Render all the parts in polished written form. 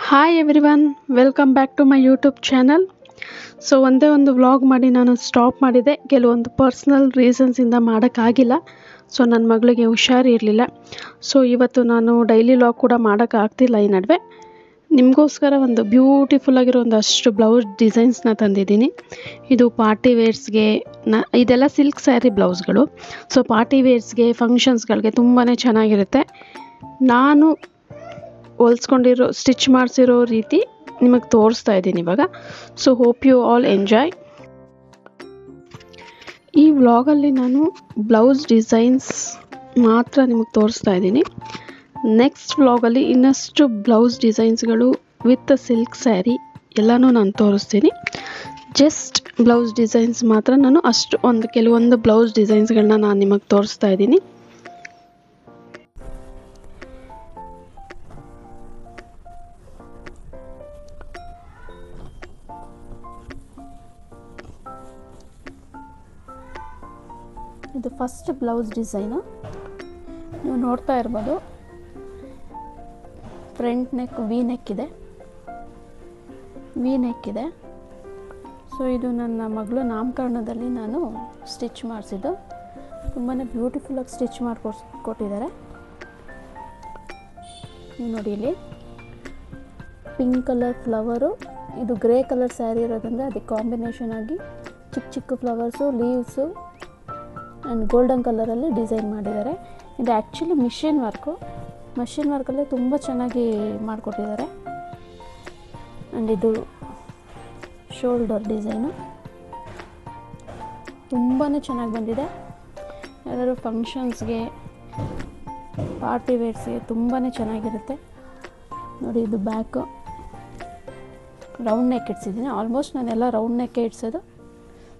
Hi everyone, welcome back to my YouTube channel. So ಒಂದೇ ಒಂದು vlog ಮಾಡಿ ನಾನು ಸ್ಟಾಪ್ ಮಾಡಿದೆ. ಕೆಲವೊಂದು ಪರ್ಸ್ನಲ್ ರೀಸನ್ಸಿಂದ ಮಾಡೋಕ್ಕಾಗಿಲ್ಲ. ಸೊ ನನ್ನ ಮಗಳಿಗೆ ಹುಷಾರಿರಲಿಲ್ಲ. ಸೊ ಇವತ್ತು ನಾನು ಡೈಲಿ ವ್ಲಾಗ್ ಕೂಡ ಮಾಡೋಕ್ಕಾಗ್ತಿಲ್ಲ. ಈ ನಡುವೆ ನಿಮಗೋಸ್ಕರ ಒಂದು ಬ್ಯೂಟಿಫುಲ್ ಆಗಿರೋ ಒಂದಷ್ಟು ಬ್ಲೌಸ್ ಡಿಸೈನ್ಸ್ನ ತಂದಿದ್ದೀನಿ. ಇದು ಪಾರ್ಟಿ ವೇರ್ಸ್ಗೆ ಇದೆಲ್ಲ ಸಿಲ್ಕ್ ಸ್ಯಾರಿ ಬ್ಲೌಸ್ಗಳು. ಸೊ ಪಾರ್ಟಿ ವೇರ್ಸ್ಗೆ, ಫಂಕ್ಷನ್ಸ್ಗಳಿಗೆ ತುಂಬಾ ಚೆನ್ನಾಗಿರುತ್ತೆ. ನಾನು ಹೊಲ್ಸ್ಕೊಂಡಿರೋ ಸ್ಟಿಚ್ ಮಾಡಿಸಿರೋ ರೀತಿ ನಿಮಗೆ ತೋರಿಸ್ತಾ ಇದ್ದೀನಿ ಇವಾಗ. So hope you all enjoy. ಈ ವ್ಲಾಗಲ್ಲಿ ನಾನು ಬ್ಲೌಸ್ ಡಿಸೈನ್ಸ್ ಮಾತ್ರ ನಿಮಗೆ ತೋರಿಸ್ತಾ ಇದ್ದೀನಿ. ನೆಕ್ಸ್ಟ್ ವ್ಲಾಗಲ್ಲಿ ಇನ್ನಷ್ಟು ಬ್ಲೌಸ್ ಡಿಸೈನ್ಸ್ಗಳು ವಿತ್ ಸಿಲ್ಕ್ ಸ್ಯಾರಿ ಎಲ್ಲನೂ ನಾನು ತೋರಿಸ್ತೀನಿ. ಜಸ್ಟ್ ಬ್ಲೌಸ್ ಡಿಸೈನ್ಸ್ ಮಾತ್ರ ನಾನು ಕೆಲವೊಂದು ಬ್ಲೌಸ್ ಡಿಸೈನ್ಸ್ಗಳನ್ನ ನಾನು ನಿಮಗೆ ತೋರಿಸ್ತಾ ಇದ್ದೀನಿ. ಇದು ಫಸ್ಟ್ ಬ್ಲೌಸ್ ಡಿಸೈನು ನೀವು ನೋಡ್ತಾ ಇರ್ಬೋದು. ಫ್ರಂಟ್ ನೆಕ್ ವಿ ನೆಕ್ ಇದೆ. ಸೊ ಇದು ನನ್ನ ಮಗಳು ನಾಮಕರಣದಲ್ಲಿ ನಾನು ಸ್ಟಿಚ್ ಮಾಡಿಸಿದ್ದು. ತುಂಬಾ ಬ್ಯೂಟಿಫುಲ್ಲಾಗಿ ಸ್ಟಿಚ್ ಕೊಟ್ಟಿದ್ದಾರೆ. ನೀವು ನೋಡಿ, ಇಲ್ಲಿ ಪಿಂಕ್ ಕಲರ್ ಫ್ಲವರು, ಇದು ಗ್ರೇ ಕಲರ್ ಸ್ಯಾರಿ ಇರೋದ್ರಿಂದ ಅದಕ್ಕೆ ಕಾಂಬಿನೇಷನ್ ಆಗಿ ಚಿಕ್ಕ ಚಿಕ್ಕ ಫ್ಲವರ್ಸು, ಲೀವ್ಸು ಆ್ಯಂಡ್ ಗೋಲ್ಡನ್ ಕಲರಲ್ಲಿ ಡಿಸೈನ್ ಮಾಡಿದ್ದಾರೆ. ಇದು ಆ್ಯಕ್ಚುಲಿ ಮಿಷಿನ್ ವರ್ಕಲ್ಲೇ ತುಂಬ ಚೆನ್ನಾಗಿ ಮಾಡಿಕೊಟ್ಟಿದ್ದಾರೆ. ಆ್ಯಂಡ್ ಇದು ಶೋಲ್ಡರ್ ಡಿಸೈನು ತುಂಬಾ ಚೆನ್ನಾಗಿ ಬಂದಿದೆ. ಯಾವ್ದಾದ್ರು ಫಂಕ್ಷನ್ಸ್ಗೆ, ಪಾರ್ಟಿ ವೇರ್ಸ್ಗೆ ತುಂಬಾ ಚೆನ್ನಾಗಿರುತ್ತೆ. ನೋಡಿ, ಇದು ಬ್ಯಾಕು ರೌಂಡ್ ನೆಕ್ ಇಡ್ಸಿದ್ದೀನಿ. ಆಲ್ಮೋಸ್ಟ್ ನಾನೆಲ್ಲ ರೌಂಡ್ ನೆಕ್ಕೇ ಇಡ್ಸೋದು.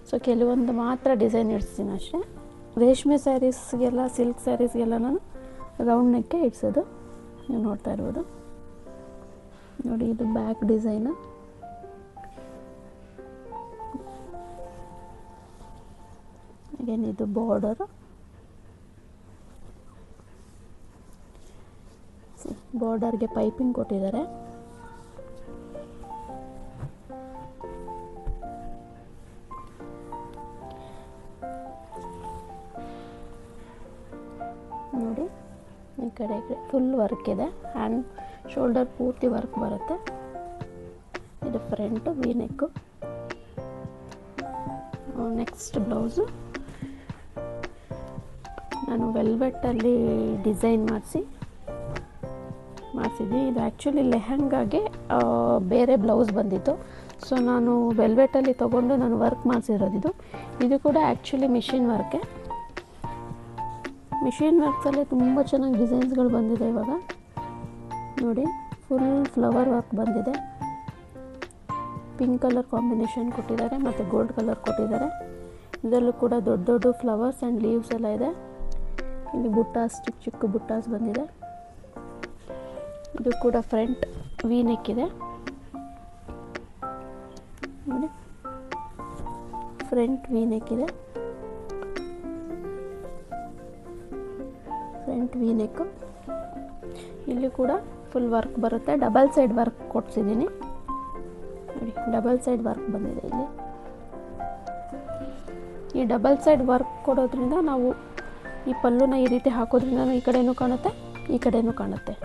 ಸೊ ಕೆಲವೊಂದು ಮಾತ್ರ ಡಿಸೈನ್ ಇಡ್ಸ್ತೀನಿ ಅಷ್ಟೇ. ರೇಷ್ಮೆ ಸ್ಯಾರೀಸ್ಗೆಲ್ಲ, ಸಿಲ್ಕ್ ಸ್ಯಾರೀಸ್ಗೆಲ್ಲ ನಾನು ರೌಂಡ್ ನೆಕ್ಕೇ ಇಡ್ಸೋದು. ನೀವು ನೋಡ್ತಾ ಇರ್ಬೋದು. ನೋಡಿ, ಇದು ಬ್ಯಾಕ್ ಡಿಸೈನು. ಅಗೇನ್ ಇದು ಬಾರ್ಡರು. ಬಾರ್ಡರ್ಗೆ ಪೈಪಿಂಗ್ ಕೊಟ್ಟಿದ್ದಾರೆ. ನೋಡಿ, ಈ ಕಡೆ ಫುಲ್ ವರ್ಕ್ ಇದೆ. ಹ್ಯಾಂಡ್ ಶೋಲ್ಡರ್ ಪೂರ್ತಿ ವರ್ಕ್ ಬರುತ್ತೆ. ಇದು front V neck. Next blouse ನಾನು ವೆಲ್ವೆಟ್ಟಲ್ಲಿ ಡಿಸೈನ್ ಮಾಡಿಸಿದ್ದೆ. ಇದು ಆ್ಯಕ್ಚುಲಿ ಲೆಹಂಗಾಗೆ ಬೇರೆ ಬ್ಲೌಸ್ ಬಂದಿತ್ತು. ಸೊ ನಾನು ವೆಲ್ವೆಟ್ಟಲ್ಲಿ ತೊಗೊಂಡು ನಾನು ವರ್ಕ್ ಮಾಡಿಸಿರೋದು. ಇದು ಕೂಡ ಆ್ಯಕ್ಚುಲಿ ಮಿಷಿನ್ ವರ್ಕ್ಸಲ್ಲೇ ತುಂಬ ಚೆನ್ನಾಗಿ ಡಿಸೈನ್ಸ್ಗಳು ಬಂದಿದೆ. ಇವಾಗ ನೋಡಿ, ಫುಲ್ ಫ್ಲವರ್ ವರ್ಕ್ ಬಂದಿದೆ. ಪಿಂಕ್ ಕಲರ್ ಕಾಂಬಿನೇಷನ್ ಕೊಟ್ಟಿದ್ದಾರೆ ಮತ್ತು ಗೋಲ್ಡ್ ಕಲರ್ ಕೊಟ್ಟಿದ್ದಾರೆ. ಇದರಲ್ಲೂ ಕೂಡ ದೊಡ್ಡ ದೊಡ್ಡ ಫ್ಲವರ್ಸ್ ಆ್ಯಂಡ್ ಲೀವ್ಸ್ ಎಲ್ಲ ಇದೆ. ಇಲ್ಲಿ ಬುಟ್ಟಾಸ್, ಚಿಕ್ಕ ಚಿಕ್ಕ ಬುಟ್ಟಾಸ್ ಬಂದಿದೆ. ಇದು ಕೂಡ ಫ್ರಂಟ್ ವಿ ನೆಕ್ ಇದೆ. ನೋಡಿ, ಫ್ರಂಟ್ ವಿ ನೆಕ್ ಇದೆ. Front V neck. ಇಲ್ಲಿ ಕೂಡ ಫುಲ್ ವರ್ಕ್ ಬರುತ್ತೆ. ಡಬಲ್ ಸೈಡ್ ವರ್ಕ್ ಕೊಡ್ಸಿದ್ದೀನಿ. ನೋಡಿ, ಡಬಲ್ ಸೈಡ್ ವರ್ಕ್ ಬಂದಿದೆ ಇಲ್ಲಿ. ಈ ಡಬಲ್ ಸೈಡ್ ವರ್ಕ್ ಕೊಡೋದ್ರಿಂದ ನಾವು ಈ ಪಲ್ಲುನ ಈ ರೀತಿ ಹಾಕೋದ್ರಿಂದ ಈ ಕಡೆನೂ ಕಾಣುತ್ತೆ, ಈ ಕಡೆನೂ ಕಾಣುತ್ತೆ.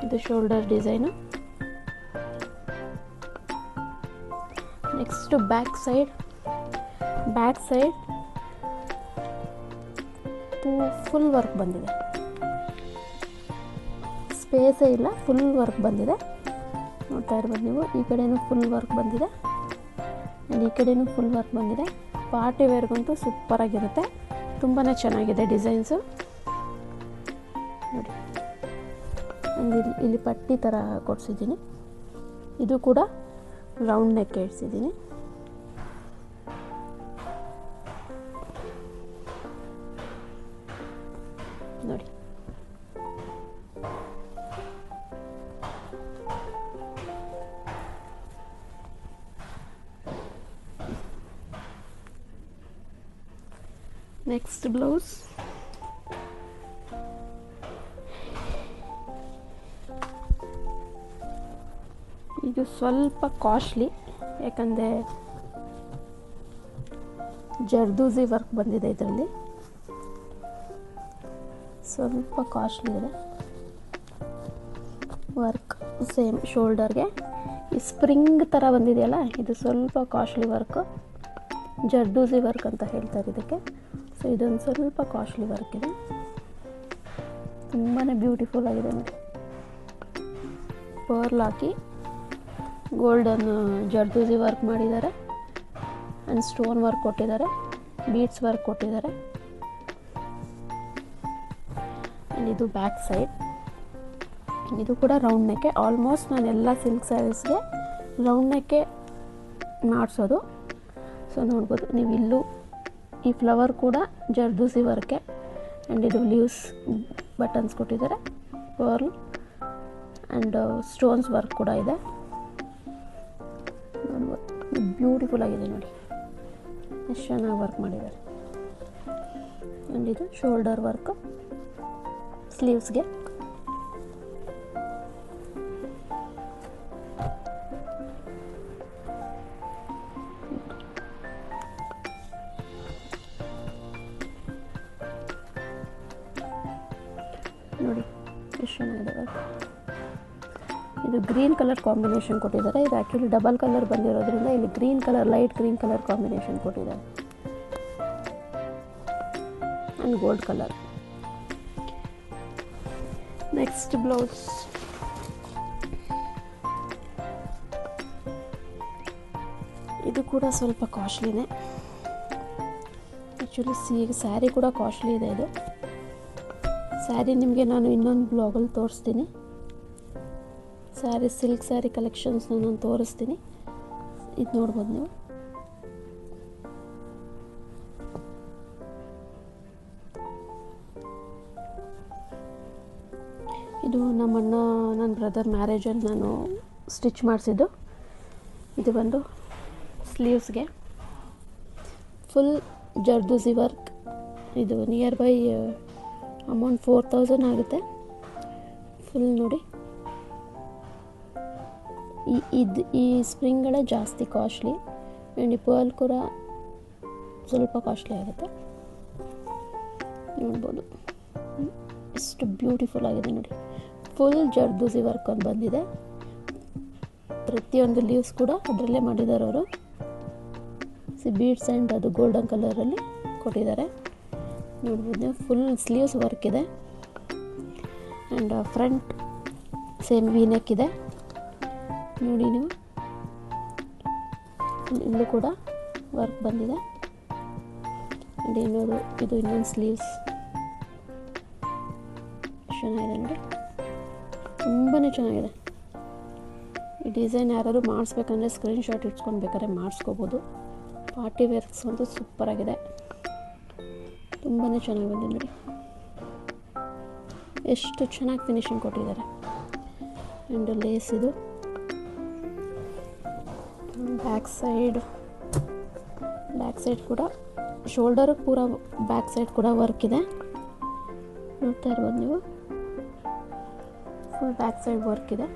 ಇದು shoulder design. Next back side full work ಬಂದಿದೆ. ಸ್ಪೇಸೇ ಇಲ್ಲ, ಫುಲ್ ವರ್ಕ್ ಬಂದಿದೆ. ನೋಡ್ತಾ ಇರ್ಬೋದು ನೀವು. ಈ ಕಡೆನೂ ಫುಲ್ ವರ್ಕ್ ಬಂದಿದೆ ಆ್ಯಂಡ್ ಈ ಕಡೆನೂ ಫುಲ್ ವರ್ಕ್ ಬಂದಿದೆ. ಪಾರ್ಟಿ ವೇರ್ಗಂತೂ ಸೂಪರಾಗಿರುತ್ತೆ. ತುಂಬಾ ಚೆನ್ನಾಗಿದೆ ಡಿಸೈನ್ಸು. ನೋಡಿ, ಇಲ್ಲಿ ಪಟ್ಟಿ ಥರ ಕೊಡಿಸಿದ್ದೀನಿ. ಇದು ಕೂಡ ರೌಂಡ್ ನೆಕ್ ಇಡ್ಸಿದ್ದೀನಿ. ನೋಡಿ, ನೆಕ್ಸ್ಟ್ ಬ್ಲೌಸ್ ಇದು ಸ್ವಲ್ಪ ಕಾಸ್ಟ್ಲಿ, ಯಾಕಂದರೆ ಜರ್ದೋಸಿ ವರ್ಕ್ ಬಂದಿದೆ ಇದರಲ್ಲಿ, ಸ್ವಲ್ಪ ಕಾಸ್ಟ್ಲಿ ಇದೆ ವರ್ಕ್. ಸೇಮ್ ಶೋಲ್ಡರ್ಗೆ ಈ ಸ್ಪ್ರಿಂಗ್ ಥರ ಬಂದಿದೆಯಲ್ಲ, ಇದು ಸ್ವಲ್ಪ ಕಾಸ್ಟ್ಲಿ ವರ್ಕ್, ಜರ್ದೋಸಿ ವರ್ಕ್ ಅಂತ ಹೇಳ್ತಾರೆ ಇದಕ್ಕೆ. ಸೊ ಇದೊಂದು ಸ್ವಲ್ಪ ಕಾಸ್ಟ್ಲಿ ವರ್ಕ್ ಇದೆ, ತುಂಬಾ ಬ್ಯೂಟಿಫುಲ್ ಆಗಿದೆ ನೋಡಿ. ಪರ್ಲ್ ಹಾಕಿ ಗೋಲ್ಡನ್ ಜರ್ದೋಸಿ ವರ್ಕ್ ಮಾಡಿದ್ದಾರೆ, ಆ್ಯಂಡ್ ಸ್ಟೋನ್ ವರ್ಕ್ ಕೊಟ್ಟಿದ್ದಾರೆ, ಬೀಡ್ಸ್ ವರ್ಕ್ ಕೊಟ್ಟಿದ್ದಾರೆ. ಆ್ಯಂಡ್ ಇದು ಬ್ಯಾಕ್ ಸೈಡ್, ಇದು ಕೂಡ ರೌಂಡ್ ನೆಕ್ಕೆ. ಆಲ್ಮೋಸ್ಟ್ ನಾನು ಎಲ್ಲ ಸಿಲ್ಕ್ ಸ್ಯಾರೀಸ್ಗೆ ರೌಂಡ್ ನೆಕ್ಕೆ ಮಾಡಿಸೋದು. ಸೊ ನೋಡ್ಬೋದು ನೀವು, ಇಲ್ಲೂ ಈ ಫ್ಲವರ್ ಕೂಡ ಜರ್ದೋಸಿ ವರ್ಕೆ, ಆ್ಯಂಡ್ ಇದು ಲೀವ್ಸ್ ಬಟನ್ಸ್ ಕೊಟ್ಟಿದ್ದಾರೆ, ಪರ್ಲ್ ಆ್ಯಂಡ್ ಸ್ಟೋನ್ಸ್ ವರ್ಕ್ ಕೂಡ ಇದೆ. ನೋಡ್ಬೋದು ಬ್ಯೂಟಿಫುಲ್ ಆಗಿದೆ ನೋಡಿ, ಎಷ್ಟು ಚೆನ್ನಾಗಿ ವರ್ಕ್ ಮಾಡಿದ್ದಾರೆ. ಆ್ಯಂಡ್ ಇದು ಶೋಲ್ಡರ್ ವರ್ಕ್ ಸ್ಲೀವ್ಸ್ಗೆ. ನೋಡಿ ಎಷ್ಟು ಚೆನ್ನಾಗಿದೆ ವರ್ಕ್. ಇದು ಗ್ರೀನ್ ಕಲರ್ ಕಾಂಬಿನೇಷನ್ ಕೊಟ್ಟಿದ್ದಾರೆ. ಇದು ಆ್ಯಕ್ಚುಲಿ ಡಬಲ್ ಕಲರ್ ಬಂದಿರೋದ್ರಿಂದ ಇಲ್ಲಿ green colour, light green colour combination ಕೊಟ್ಟಿದ್ದಾರೆ, and gold colour. Next blouse, ಇದು ಕೂಡ ಸ್ವಲ್ಪ ಕಾಸ್ಟ್ಲಿನೇ. ಆ್ಯಕ್ಚುಲಿ ಸ್ಯಾರಿ ಕೂಡ ಕಾಸ್ಟ್ಲಿ ಇದೆ. ಇದು ಸ್ಯಾರಿ ನಿಮಗೆ ನಾನು ಇನ್ನೊಂದು ಬ್ಲಾಗಲ್ಲಿ ತೋರಿಸ್ತೀನಿ. ಸ್ಯಾರಿ, ಸಿಲ್ಕ್ ಸ್ಯಾರಿ ಕಲೆಕ್ಷನ್ಸ್ನ ನಾನು ತೋರಿಸ್ತೀನಿ. ಇದು ನೋಡ್ಬೋದು ನೀವು. ಇದು ನಮ್ಮಣ್ಣ, ನನ್ನ ಬ್ರದರ್ ಮ್ಯಾರೇಜಲ್ಲಿ ನಾನು ಸ್ಟಿಚ್ ಮಾಡಿಸಿದ್ದು. ಇದು ಬಂದು ಸ್ಲೀವ್ಸ್ಗೆ ಫುಲ್ ಜರ್ದೋಸಿ ವರ್ಕ್. ಇದು ನಿಯರ್ ಬೈ ಅಮೌಂಟ್ 4000 ಆಗುತ್ತೆ ಫುಲ್. ನೋಡಿ, ಈ ಸ್ಪ್ರಿಂಗ್ಗಳೇ ಜಾಸ್ತಿ ಕಾಸ್ಟ್ಲಿ, ಆ್ಯಂಡ್ ಈ ಪರ್ಲ್ ಕೂಡ ಸ್ವಲ್ಪ ಕಾಸ್ಟ್ಲಿ ಆಗುತ್ತೆ. ನೋಡ್ಬೋದು ಎಷ್ಟು ಬ್ಯೂಟಿಫುಲ್ ಆಗಿದೆ ನೋಡಿ. ಫುಲ್ ಜರ್ದೋಸಿ ವರ್ಕ್ ಅಂತ ಬಂದಿದೆ. ಪ್ರತಿಯೊಂದು ಲೀವ್ಸ್ ಕೂಡ ಅದರಲ್ಲೇ ಮಾಡಿದ್ದಾರೆ ಅವರು. ಬೀಡ್ಸ್ ಆ್ಯಂಡ್ ಅದು ಗೋಲ್ಡನ್ ಕಲರಲ್ಲಿ ಕೊಟ್ಟಿದ್ದಾರೆ. ನೋಡ್ಬೋದು ನೀವು, ಫುಲ್ ಸ್ಲೀವ್ಸ್ ವರ್ಕ್ ಇದೆ, and front same V neck ಇದೆ. ನೋಡಿ ನೀವು, ಇಲ್ಲೂ ಕೂಡ ವರ್ಕ್ ಬಂದಿದೆ. ಆ್ಯಂಡ್ ಇನ್ನೊಂದು, ಇದು ಇನ್ನೊಂದು ಸ್ಲೀವ್ಸ್ ಚೆನ್ನಾಗಿದೆ ನೋಡಿ, ತುಂಬಾ ಚೆನ್ನಾಗಿದೆ. ಈ ಡಿಸೈನ್ ಯಾರಾದರೂ ಮಾಡಿಸ್ಬೇಕಂದ್ರೆ ಸ್ಕ್ರೀನ್ಶಾಟ್ ಇಟ್ಕೊಂಡು ಬೇಕಾದ್ರೆ ಮಾಡಿಸ್ಕೋಬೋದು. ಪಾರ್ಟಿ ವೇರ್ಸ್ ಅಂತೂ ಸೂಪರಾಗಿದೆ, ತುಂಬಾ ಚೆನ್ನಾಗಿ ಬಂದಿದೆ ನೋಡಿ. ಎಷ್ಟು ಚೆನ್ನಾಗಿ ಫಿನಿಶಿಂಗ್ ಕೊಟ್ಟಿದ್ದಾರೆ. ಆ್ಯಂಡ್ ಲೇಸ್ ಇದು ಬ್ಯಾಕ್ ಸೈಡ್ ಕೂಡ, ಶೋಲ್ಡರ್ ಪೂರ ಬ್ಯಾಕ್ ಸೈಡ್ ಕೂಡ ವರ್ಕ್ ಇದೆ. ನೋಡ್ತಾ ಇರ್ಬೋದು ನೀವು, ಫುಲ್ ಬ್ಯಾಕ್ ಸೈಡ್ ವರ್ಕ್ ಇದೆ.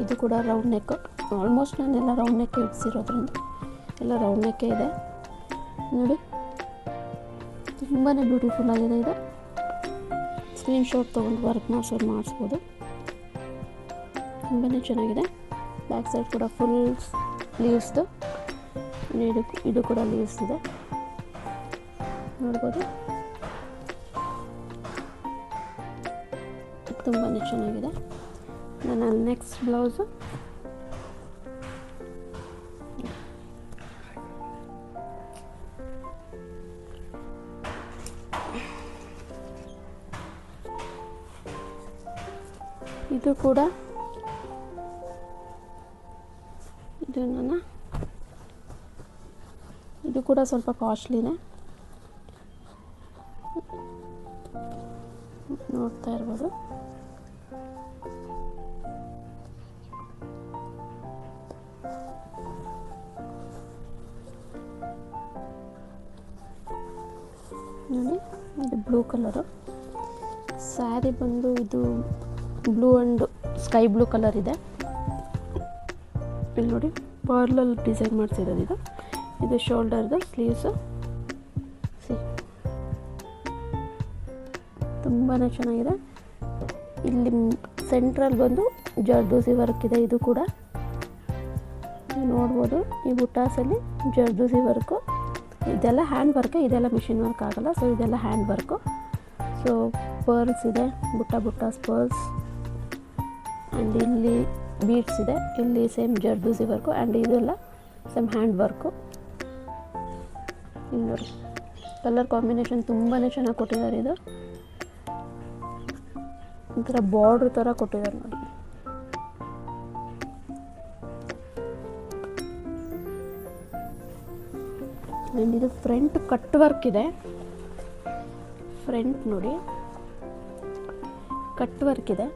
ಇದು ಕೂಡ ರೌಂಡ್ ನೆಕ್. ಆಲ್ಮೋಸ್ಟ್ ನಾನೆಲ್ಲ ರೌಂಡ್ ನೆಕ್ ಇಡ್ಸಿರೋದ್ರಿಂದ ಎಲ್ಲ ರೌಂಡ್ ನೆಕ್ಕೇ ಇದೆ ನೋಡಿ. ತುಂಬಾ ಬ್ಯೂಟಿಫುಲ್ ಆಗಿದೆ. ಇದು ಸ್ಕ್ರೀನ್ಶಾಟ್ ತೊಗೊಂಡು ವರ್ಕ್ ಮಾಡಿಸ್ಬೋದು. ತುಂಬಾ ಚೆನ್ನಾಗಿದೆ. ಬ್ಯಾಕ್ ಸೈಡ್ ಕೂಡ ಫುಲ್ ಲೀವ್ಸ್ದು, ಇದು ಕೂಡ ಲೀವ್ಸ್ ಇದೆ ನೋಡ್ಬೋದು. ತುಂಬಾ ಚೆನ್ನಾಗಿದೆ. ನನ್ನ ನೆಕ್ಸ್ಟ್ ಬ್ಲೌಸು ಇದು ಕೂಡ, ಇದು ಕೂಡ ಸ್ವಲ್ಪ ಕಾಸ್ಟ್ಲಿನೇ. ನೋಡ್ತಾ ಇರ್ಬೋದು. ನೋಡಿ ಇದು ಬ್ಲೂ ಕಲರು. ಸ್ಯಾರಿ ಬಂದು ಇದು blue and sky blue colour ಇದೆ. ಇಲ್ಲಿ ನೋಡಿ ಪರ್ಲಲ್ಲಿ ಡಿಸೈನ್ ಮಾಡಿಸಿರೋದು ಇದು. ಇದು ಶೋಲ್ಡರ್ದು ಸ್ಲೀವ್ಸು. ತುಂಬಾ ಚೆನ್ನಾಗಿದೆ. ಇಲ್ಲಿ ಸೆಂಟ್ರಲ್ ಬಂದು ಜರ್ದೋಸಿ ವರ್ಕ್ ಇದೆ. ಇದು ಕೂಡ ನೀವು ನೋಡ್ಬೋದು. ಈ ಬುಟ್ಟಾಸಲ್ಲಿ ಜರ್ದೋಸಿ ವರ್ಕು. ಇದೆಲ್ಲ ಹ್ಯಾಂಡ್ ವರ್ಕ್, ಇದೆಲ್ಲ ಮಿಷಿನ್ ವರ್ಕ್ ಆಗಲ್ಲ. ಸೊ ಇದೆಲ್ಲ ಹ್ಯಾಂಡ್ ವರ್ಕು. ಸೊ ಪರ್ಲ್ಸ್ ಇದೆ, ಬುಟ್ಟಾಸ್ ಪರ್ಲ್ಸ್. ಆ್ಯಂಡ್ ಇಲ್ಲಿ ಬೀಡ್ಸ್ ಇದೆ. ಇಲ್ಲಿ ಸೇಮ್ ಜರ್ದೋಸಿ ವರ್ಕು. ಆ್ಯಂಡ್ ಇದೆಲ್ಲ ಸೇಮ್ ಹ್ಯಾಂಡ್ ವರ್ಕು. ಇಲ್ಲಿ ನೋಡಿ ಕಲರ್ ಕಾಂಬಿನೇಷನ್ ತುಂಬಾ ಚೆನ್ನಾಗಿ ಕೊಟ್ಟಿದ್ದಾರೆ. ಇದು ಒಂಥರ ಬಾರ್ಡ್ರ್ ಥರ ಕೊಟ್ಟಿದ್ದಾರೆ ನೋಡಿ. ಆ್ಯಂಡ್ ಇದು ಫ್ರಂಟ್ ಕಟ್ ವರ್ಕ್ ಇದೆ. ಫ್ರಂಟ್ ನೋಡಿ ಕಟ್ ವರ್ಕ್ ಇದೆ.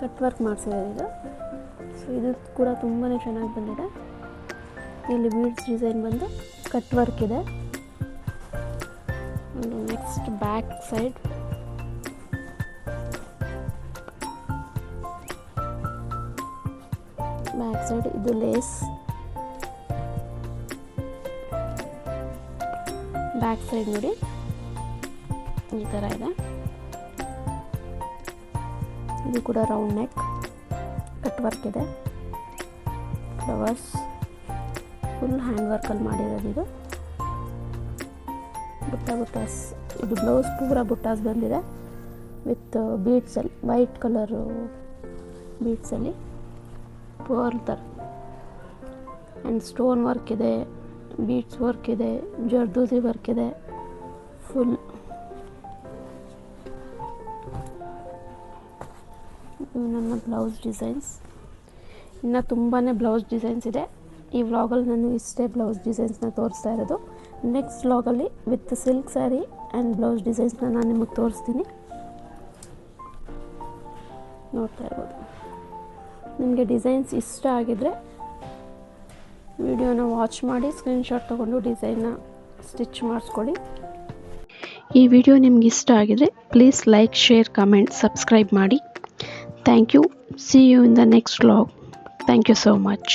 ಕಟ್ ವರ್ಕ್ ಮಾಡಿಸಿದ್ದಾರೆ ಇದು. ಸೊ ಇದು ಕೂಡ ತುಂಬಾ ಚೆನ್ನಾಗಿ ಬಂದಿದೆ. ಇಲ್ಲಿ ಬೀಡ್ಸ್ ಡಿಸೈನ್ ಬಂದು ಕಟ್ ವರ್ಕ್ ಇದೆ. ನೆಕ್ಸ್ಟ್ ಬ್ಯಾಕ್ ಸೈಡ್ ಇದು ಲೇಸ್. ಬ್ಯಾಕ್ ಸೈಡ್ ನೋಡಿ ಈ ಥರ ಇದೆ. ಇದು ಕೂಡ ರೌಂಡ್ ನೆಕ್, ಕಟ್ ವರ್ಕ್ ಇದೆ. ಫ್ಲವರ್ಸ್ ಫುಲ್ ಹ್ಯಾಂಡ್ ವರ್ಕಲ್ಲಿ ಮಾಡಿರೋದು ಇದು. ಬುಟ್ಟಾಸ್. ಇದು ಬ್ಲೌಸ್ ಪೂರ ಬುಟ್ಟಾಸ್ ಬಂದಿದೆ ವಿತ್ ಬೀಡ್ಸಲ್ಲಿ, ವೈಟ್ ಕಲರು ಬೀಡ್ಸಲ್ಲಿ ಪರ್ಲ್ ಥರ. ಆ್ಯಂಡ್ ಸ್ಟೋನ್ ವರ್ಕ್ ಇದೆ, ಬೀಡ್ಸ್ ವರ್ಕ್ ಇದೆ, ಜರ್ದೋಸಿ ವರ್ಕ್ ಇದೆ ಫುಲ್. ಇವು ನನ್ನ ಬ್ಲೌಸ್ ಡಿಸೈನ್ಸ್. ಇನ್ನು ತುಂಬಾ ಬ್ಲೌಸ್ ಡಿಸೈನ್ಸ್ ಇದೆ. ಈ ವ್ಲಾಗಲ್ಲಿ ನಾನು ಇಷ್ಟೇ ಬ್ಲೌಸ್ ಡಿಸೈನ್ಸ್ನ ತೋರಿಸ್ತಾ ಇರೋದು. ನೆಕ್ಸ್ಟ್ ವ್ಲಾಗಲ್ಲಿ with silk sari and blouse ಡಿಸೈನ್ಸ್ನ ನಾನು ನಿಮಗೆ ತೋರಿಸ್ತೀನಿ. ನೋಡ್ತಾ ಇರ್ಬೋದು. ನಿಮಗೆ ಡಿಸೈನ್ಸ್ ಇಷ್ಟ ಆಗಿದರೆ ವಿಡಿಯೋನ ವಾಚ್ ಮಾಡಿ ಸ್ಕ್ರೀನ್ಶಾಟ್ ತೊಗೊಂಡು ಡಿಸೈನ್ನ ಸ್ಟಿಚ್ ಮಾಡಿಸ್ಕೊಳ್ಳಿ. ಈ ವಿಡಿಯೋ ನಿಮ್ಗೆ ಇಷ್ಟ ಆಗಿದರೆ please like, share, comment, subscribe ಮಾಡಿ. Thank you. See you in the next vlog. Thank you so much.